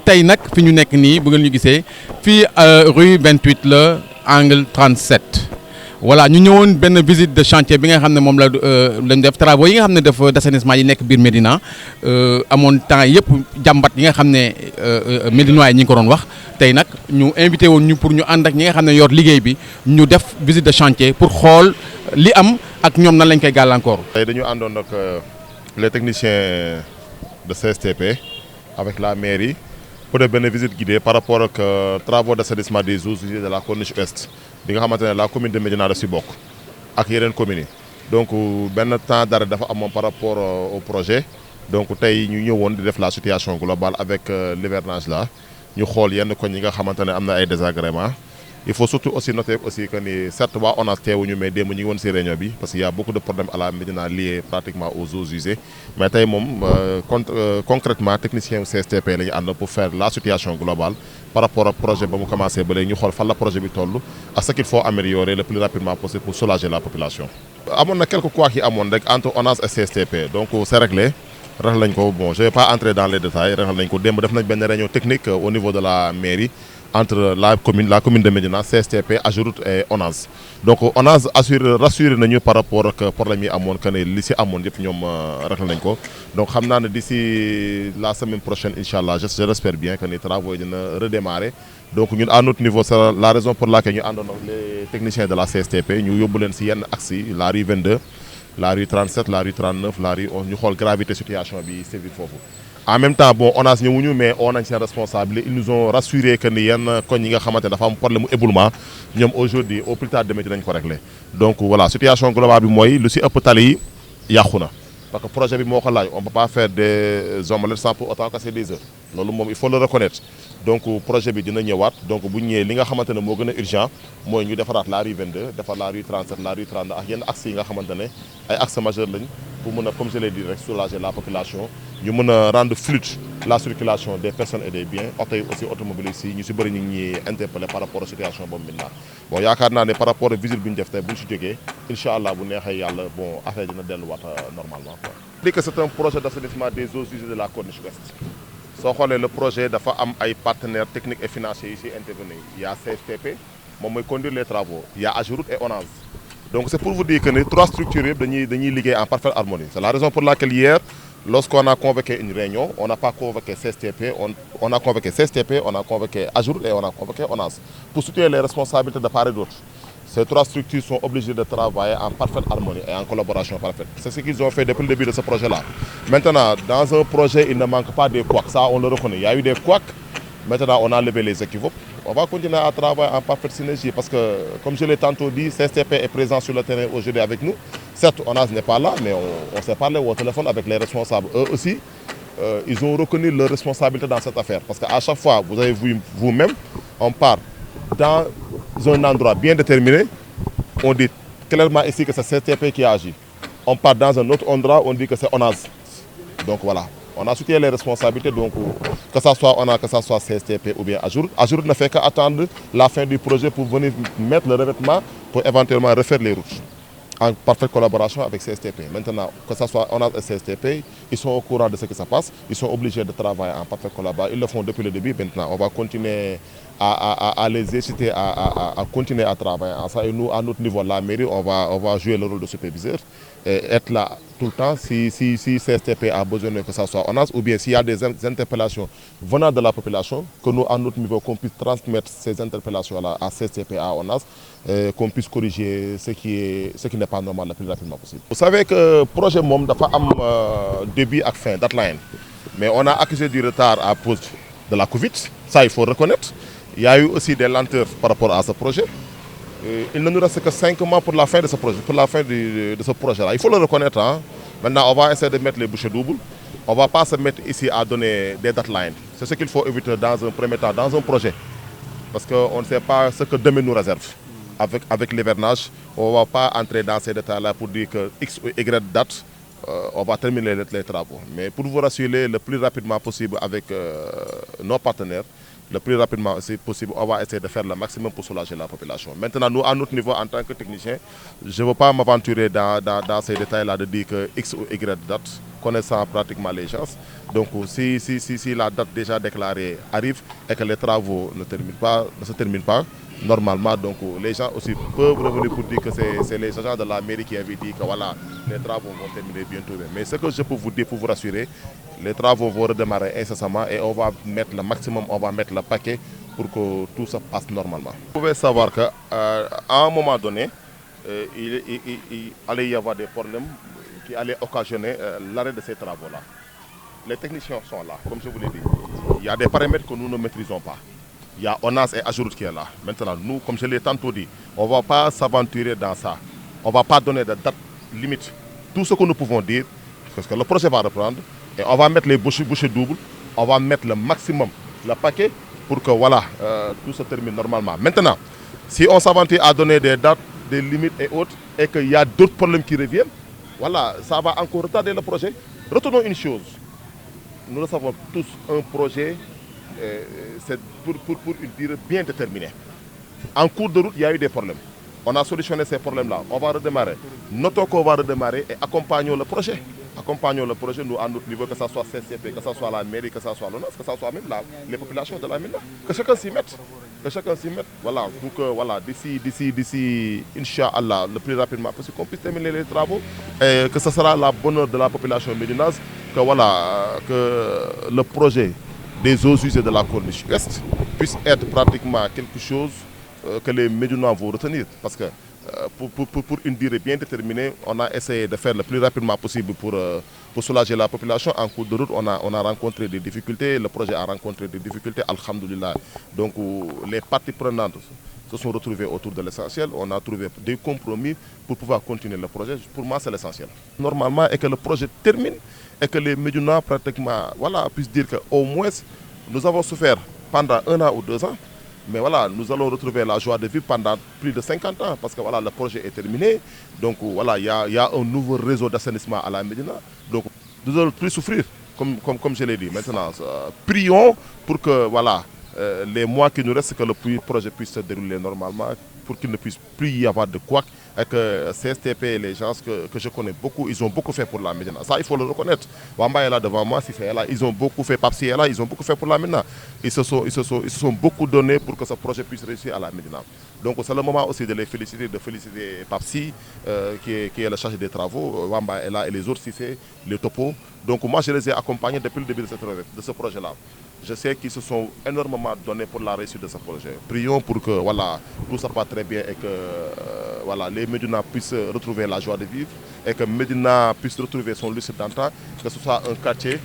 tey nag fi ñu nekk nii bu ngeen ñu gisee fii rue 28 la angle 37 voilà ñu ñëwoon benn visite de chantier bi nga xam ne moom lañ def travaux yi nga xam ne def d'assainissement yi nekk biir Médina amoon temps yëpp jàmbat yi nga xam ne Médinois yi ñi ngi ko doon wax tey nag ñu invité woon ñu pour ñu ànd ak ñi nga xam ne yor liggéey bi ñu def visite de chantier pour xool li am ak ñoom nan lañ koy gàllankoor. tey dañu àndoon ak les techniciens de CSTP avec la mairie pour def benn visite guidée par rapport ak travaux d'assainissement des eaux usées de la Corniche Ouest bi nga xamante ne la commune de Médina daf si bokk ak yeneen communes yi donc benn temps d'arrêt dafa amoon par rapport au projet donc tey ñu ñëwoon di def la situation globale avec l'hivernage là ñu xool yenn koñ yi nga xamante ne am na ay désagréments. Il faut surtout aussi noter aussi que ni certes waa ONAS teewuñu mais démb ñu ngi woon ci réunion bi parce qu'il y a beaucoup de problèmes à la Médina liés pratiquement aux eaux usées mais tey moom concrètement technicien CSTP la ñu ànd pour faire la situation globale par rapport ak projet ba mu commencé ba léegi ñu xool fan la projet bi toll ak ce qu'il faut améliorer le plus rapidement possible pour soulager la population. amoon na quelques couacs yi amoon rek entre ONAS et CSTP donc c'est réglé rexal nañ ko bon je vais pas entrer dans les détails rexal nañ ko démb def nañ benn réunion technique au niveau de la mairie. Entre la commune de Médina, CSTP, Ageroute et ONAS. Donc ONAS rassure nañu par rapport ak problème yi amoon que ne li si amoon yëpp ñoom réglé nañ ko donc xam naa ne d'ici la semaine prochaine incha allah je l'espère bien que ni travaux yi dina redémarrer donc ñun à notre niveau c'est la raison pour laquelle ñu àndoon ak les techniciens de la CSTP ñu yóbbu leen si yenn axes yi la rue 22 la rue 37 la rue 39 la rue 11 ñu xool gravité situation bi sévir foofu. En même temps bon ONAS ñëwuñu mais on nañ seen responsable ils nous ont rassuré que ni yenn koñ yi nga xamante ne dafa am problème mu éboulement ñoom aujourd'hui au plus tard demain dinañ ko régler donc voilà situation globale bi mooy lu si ëpp tali yi yàqu na parce que projet bi moo ko laaj on peut pas faire des omelettes sans pour autant casser des œufs loolu moom il faut le reconnaître donc projet bi dina ñëwaat donc bu ñëwee li nga xamante ne moo gën a urgent mooy ñu defaraat la rue 22 defar la rue 37 la rue 32 ak yenn axes yi nga xamante ne ay axes majeurs lañ pour mën a comme je l'ai dit rek soulager la population ñu mën a rendre fluide la circulation des personnes et des biens oto yi aussi automobilistes yi ñu si bëri ñu ngi ñuy interpellé par rapport à situation boobu maintenant bon yaakaar naa ne par rapport ak visite bi ñu def tey bu ñu si jógee incha allah bu neexee yàlla bon affaire dina delluwaat normalement quoi. Je dis que c'est un projet d'assainissement des eaux usées de la Corniche Ouest soo xoolee le projet dafa am ay partenaires techniques et financiers yi si intervenir il y a CSTP moom mooy conduire les travaux il y a Ageroute et ONAS donc c'est pour vous dire que les trois structures yëpp dañuy liggéey en parfaite harmonie c'est la raison pour laquelle hier lorsqu'on a convoqué une réunion on n'a pas convoqué CSTP on a convoqué CSTP on a convoqué Ageroute et on a convoqué ONAS pour soutenir les responsabilités de part et d'autre. Ces trois structures sont obligées de travailler en parfaite harmonie et en collaboration parfaite. C'est ce qu'ils ont fait depuis le début de ce projet-là. Maintenant, dans un projet, il ne manque pas de couacs. Ça, on le reconnaît. Il y a eu des couacs. Maintenant, on a levé les équivoques. On va continuer à travailler en parfaite synergie parce que, comme je l'ai tantôt dit, CSTP est présent sur le terrain aujourd'hui avec nous. Certes, ONAS n'est pas là, mais on s'est parlé au téléphone avec les responsables. Eux aussi, ils ont reconnu leur responsabilité dans cette affaire. Parce qu'à chaque fois, vous avez vu vous-même, on part dans un endroit bien déterminé, on dit clairement ici que c'est CSTP qui a agi. On part dans un autre endroit, on dit que c'est ONAS. Donc voilà, on a soutenu les responsabilités, donc que ça soit ONAS, que ça soit CSTP ou bien Ageroute. Ageroute ne fait qu'attendre la fin du projet pour venir mettre le revêtement pour éventuellement refaire les routes. En parfaite collaboration avec CSTP. Maintenant, que ce soit ONAS et CSTP, ils sont au courant de ce qui se passe, ils sont obligés de travailler en parfaite collaboration. Ils le font depuis le début. Maintenant, on va continuer à les inciter à continuer à travailler en ça. Et nous, à notre niveau, la mairie, on va jouer le rôle de superviseur et être là tout le temps si CSTP a besoin que ça soit ONAS ou bien s'il y a des interpellations venant de la population, que nous, à notre niveau, qu'on puisse transmettre ces interpellations-là à CSTP, à ONAS, qu'on puisse corriger ce qui n'est pas normal le plus rapidement possible. Vous savez que le projet MOM dafa am début et fin, deadline. Mais on a accusé du retard à cause de la Covid, ça il faut reconnaître. Il y a eu aussi des lenteurs par rapport à ce projet. Il ne nous reste que 5 mois pour la fin de ce projet, pour la fin de ce projet-là. Il faut le reconnaître. Hein. Maintenant, on va essayer de mettre les bouchées doubles. On ne va pas se mettre ici à donner des deadlines. C'est ce qu'il faut éviter dans un premier temps, dans un projet. Parce qu'on ne sait pas ce que demain nous réserve. Avec l'hivernage, on ne va pas entrer dans ces détails-là pour dire que X ou Y date, on va terminer les travaux. Mais pour vous rassurer le plus rapidement possible avec nos partenaires, le plus rapidement aussi possible, on va essayer de faire le maximum pour soulager la population. Maintenant, nous, à notre niveau, en tant que technicien, je ne veux pas m'aventurer dans ces détails-là de dire que X ou Y date, connaissant pratiquement les gens. Donc, si la date déjà déclarée arrive et que les travaux ne se terminent pas, normalement, donc les gens aussi peuvent revenir pour dire que c'est les agents de la mairie qui avaient dit que voilà, les travaux vont terminer bientôt. Mais ce que je peux vous dire pour vous rassurer, les travaux vont redémarrer incessamment et on va mettre le maximum, on va mettre le paquet pour que tout se passe normalement. Vous pouvez savoir qu'à un moment donné, il allait y avoir des problèmes qui allaient occasionner l'arrêt de ces travaux-là. Les techniciens sont là, comme je vous l'ai dit. Il y a des paramètres que nous ne maîtrisons pas. Il y a ONAS et Ageroute qui est là. Maintenant, nous, comme je l'ai tantôt dit, on ne va pas s'aventurer dans ça. On ne va pas donner de date limite. Tout ce que nous pouvons dire, parce que le projet va reprendre, et on va mettre les bouchées doubles, on va mettre le maximum, le paquet, pour que voilà, tout se termine normalement. Maintenant, si on s'aventure à donner des dates, des limites et autres, et qu'il y a d'autres problèmes qui reviennent, voilà, ça va encore retarder le projet. Retenons une chose, nous le savons tous, un projet, c'est pour une durée bien déterminée. En cours de route, il y a eu des problèmes. On a solutionné ces problèmes-là. On va redémarrer. Notons qu'on va redémarrer et accompagnons le projet. Accompagnons le projet, nous, à notre niveau, que ce soit CCP, que ce soit la mairie, que ce soit l'ONAS, que ce soit même les populations de la mine. Que chacun s'y mette. Que chacun s'y mette. Voilà, pour que voilà, d'ici, Inch'Allah, le plus rapidement possible, qu'on puisse terminer les travaux et que ce sera la bonne heure de la population médinoise, que voilà, que le projet des eaux usées de la Corniche Ouest puisse être pratiquement quelque chose que les Médinois vont retenir. Parce que pour une durée bien déterminée, on a essayé de faire le plus rapidement possible pour soulager la population. En cours de route, on a rencontré des difficultés, le projet a rencontré des difficultés, alhamdoulilah. Donc les parties prenantes se sont retrouvées autour de l'essentiel. On a trouvé des compromis pour pouvoir continuer le projet. Pour moi, c'est l'essentiel. Normalement, et que le projet termine et que les Médinois pratiquement puissent dire qu'au moins, nous avons souffert pendant 1 an ou 2 ans. Mais voilà, nous allons retrouver la joie de vivre pendant plus de 50 ans parce que voilà, le projet est terminé. Donc voilà, il y a un nouveau réseau d'assainissement à la Médina. Donc nous allons plus souffrir, comme je l'ai dit. Maintenant, prions pour que voilà, les mois qui nous restent, que le projet puisse se dérouler normalement, pour qu'il ne puisse plus y avoir de couac. Et que CSTP, les gens que je connais beaucoup, ils ont beaucoup fait pour la Médina. Ça, il faut le reconnaître. Wamba est là devant moi, si c'est là, ils ont beaucoup fait, Papsi est là, ils ont beaucoup fait pour la Médina. Ils se sont beaucoup donnés pour que ce projet puisse réussir à la Médina. Donc c'est le moment aussi de les féliciter, Papsi, qui est le chargé des travaux, Wamba est là, et les autres, si c'est les topos. Donc moi, je les ai accompagnés depuis le début de ce projet-là. Je sais qu'ils se sont énormément donnés pour la réussite de ce projet. Prions pour que voilà, tout ça passe très bien et que voilà, les Médinois puissent retrouver la joie de vivre et que Médina puisse retrouver son luxe d'antan, que ce soit un quartier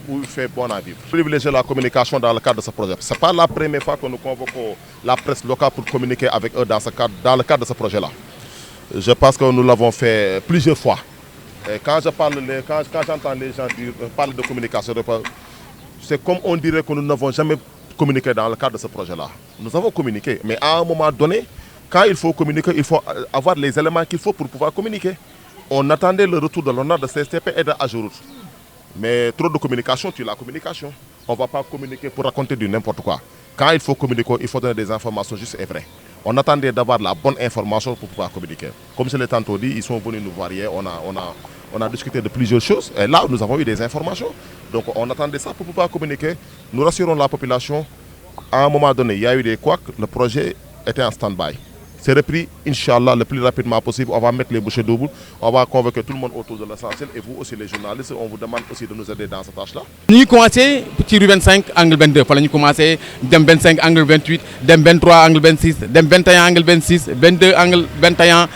où il fait bon à vivre. Privilégier la communication dans le cadre de ce projet. Ce n'est pas la première fois que nous convoquons la presse locale pour communiquer avec eux dans le cadre de ce projet-là. Je pense que nous l'avons fait plusieurs fois. Et quand j'entends les gens parler de communication, c'est comme on dirait que nous n'avons jamais communiqué dans le cadre de ce projet-là. Nous avons communiqué, mais à un moment donné, quand il faut communiquer, il faut avoir les éléments qu'il faut pour pouvoir communiquer. On attendait le retour de l'honneur de CSTP et de Ageroute. Mais trop de communication tue la communication. On ne va pas communiquer pour raconter du n'importe quoi. Quand il faut communiquer, il faut donner des informations justes et vraies. On attendait d'avoir la bonne information pour pouvoir communiquer. Comme je l'ai tantôt dit, ils sont venus nous voir hier, on a discuté de plusieurs choses. Et là, nous avons eu des informations. Donc on attendait ça pour pouvoir communiquer. Nous rassurons la population. À un moment donné, il y a eu des couacs, le projet était en stand-by. C'est repris, Inch'Allah, le plus rapidement possible. On va mettre les bouchées doubles. On va convoquer tout le monde autour de l'essentiel. Et vous aussi, les journalistes, on vous demande aussi de nous aider dans cette tâche-là. Nous avons commencé petit rue 25, angle 22. Nous avons commencé dem 25, angle 28, dem 23, angle 26, dem 21, angle 26, 22, angle 21.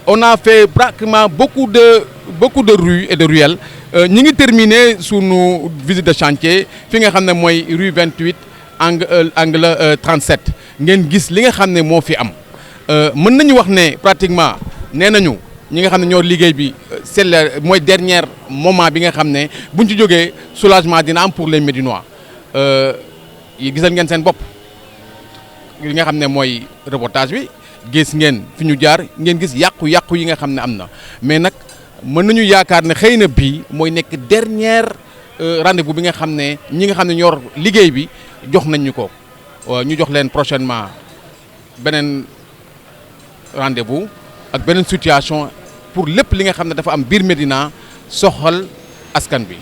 On a fait pratiquement beaucoup de rues et de ruelles. Nous avons terminé sur nos visites de chantier. Nous avons rue 28, angle 37. ngeen gis li nga xam ne moo fi am mën nañu wax ne pratiquement nee nañu ñi nga xam ne ñoo liggéey bi c'est le mooy dernier moment bi nga xam ne buñ ci jógee soulagement dina am pour les Médinois yi gisal ngeen seen bopp li nga xam ne mooy reportage bi gis ngeen fi ñu jaar ngeen gis yàqu-yàqu yi nga xam ne am na mais nag mën nañu yaakaar ne xëy na bii mooy nekk dernier rendez-vous bi nga xam ne ñi nga xam ne ñoo liggéey bi jox nañ ñu ko ñu jox leen prochainement beneen rendez-vous ak beneen situation pour lépp li nga xam ne dafa am biir Médina soxal askan bi.